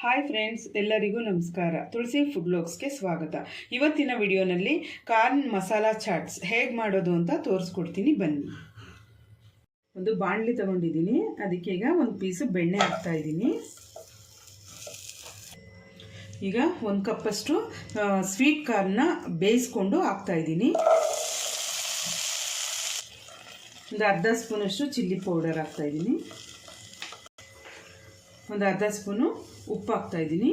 Hi friends, ಎಲ್ಲರಿಗೂ ನಮಸ್ಕಾರ. ತುಳಸಿ food ವ್ಲಾಗ್ಸ್ಗೆ ಸ್ವಾಗತ. ಇವತ್ತಿನ ವಿಡಿಯೋನಲ್ಲಿ ಕಾರ್ನ್ ಮಸಾಲಾ ಚಾಟ್ಸ್ ಹೇಗೆ ಮಾಡೋದು ಅಂತ ತೋರಿಸ್ಕೊಡ್ತೀನಿ, ಬನ್ನಿ. ಒಂದು ಬಾಣಲಿ ತಗೊಂಡಿದ್ದೀನಿ, ಅದಕ್ಕೆ ಈಗ ಒಂದು ಪೀಸು ಬೆಣ್ಣೆ ಹಾಕ್ತಾ ಇದ್ದೀನಿ. ಈಗ ಒಂದು ಕಪ್ಪಷ್ಟು ಸ್ವೀಟ್ ಕಾರ್ನ್ನ ಬೇಯಿಸ್ಕೊಂಡು ಹಾಕ್ತಾ ಇದ್ದೀನಿ. ಒಂದು ಅರ್ಧ ಸ್ಪೂನಷ್ಟು ಚಿಲ್ಲಿ ಪೌಡರ್ ಹಾಕ್ತಾ ಇದ್ದೀನಿ. ಒಂದು ಅರ್ಧ ಸ್ಪೂನು ಉಪ್ಪು ಹಾಕ್ತಾ ಇದ್ದೀನಿ.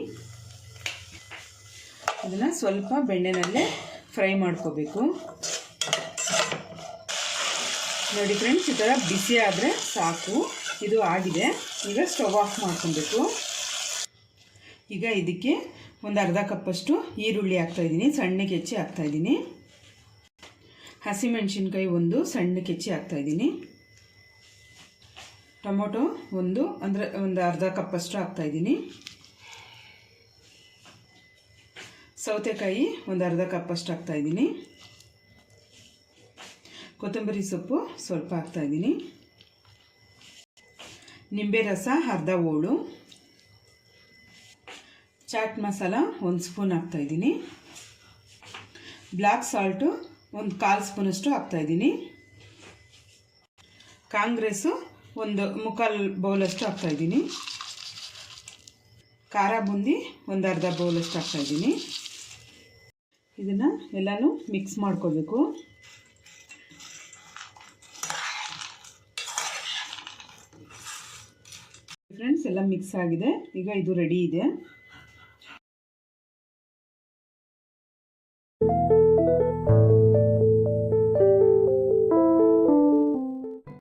ಇದನ್ನು ಸ್ವಲ್ಪ ಬೆಣ್ಣೆನಲ್ಲೇ ಫ್ರೈ ಮಾಡ್ಕೋಬೇಕು. ನೋಡಿ ಫ್ರೆಂಡ್ಸ್, ಈ ಥರ ಬಿಸಿ ಆದರೆ ಸಾಕು. ಇದು ಆಗಿದೆ. ಈಗ ಸ್ಟವ್ ಆಫ್ ಮಾಡ್ಕೊಬೇಕು. ಈಗ ಇದಕ್ಕೆ ಒಂದು ಅರ್ಧ ಕಪ್ಪಷ್ಟು ಈರುಳ್ಳಿ ಹಾಕ್ತಾಯಿದ್ದೀನಿ, ಸಣ್ಣಕ್ಕೆ ಹೆಚ್ಚಿ ಹಾಕ್ತಾಯಿದ್ದೀನಿ. ಹಸಿಮೆಣಸಿನ್ಕಾಯಿ ಒಂದು ಸಣ್ಣಕ್ಕೆ ಹೆಚ್ಚಿ ಹಾಕ್ತಾಯಿದ್ದೀನಿ. ಟೊಮೊಟೊ ಒಂದು ಅರ್ಧ ಕಪ್ಪಷ್ಟು ಹಾಕ್ತಾಯಿದ್ದೀನಿ. ಸೌತೆಕಾಯಿ ಒಂದು ಅರ್ಧ ಕಪ್ಪಷ್ಟು ಹಾಕ್ತಾಯಿದ್ದೀನಿ. ಕೊತ್ತಂಬರಿ ಸೊಪ್ಪು ಸ್ವಲ್ಪ ಹಾಕ್ತಾಯಿದ್ದೀನಿ. ನಿಂಬೆ ರಸ ಅರ್ಧ ಹೋಳು. ಚಾಟ್ ಮಸಾಲ ಒಂದು ಸ್ಪೂನ್ ಹಾಕ್ತಾಯಿದ್ದೀನಿ. ಬ್ಲ್ಯಾಕ್ ಸಾಲ್ಟು ಒಂದು 1/4 ಸ್ಪೂನಷ್ಟು ಹಾಕ್ತಾಯಿದ್ದೀನಿ. ಕಾಂಗ್ರೆಸ್ಸು ಒಂದು 3/4 ಬೌಲಷ್ಟು ಹಾಕ್ತಾಯಿದ್ದೀನಿ. ಖಾರ ಬುಂದಿ ಒಂದು ಅರ್ಧ ಬೌಲಷ್ಟು ಹಾಕ್ತಾಯಿದ್ದೀನಿ. ಇದನ್ನು ಎಲ್ಲನೂ ಮಿಕ್ಸ್ ಮಾಡ್ಕೋಬೇಕು. ಫ್ರೆಂಡ್ಸ್, ಎಲ್ಲ ಮಿಕ್ಸ್ ಆಗಿದೆ. ಈಗ ಇದು ರೆಡಿ ಇದೆ.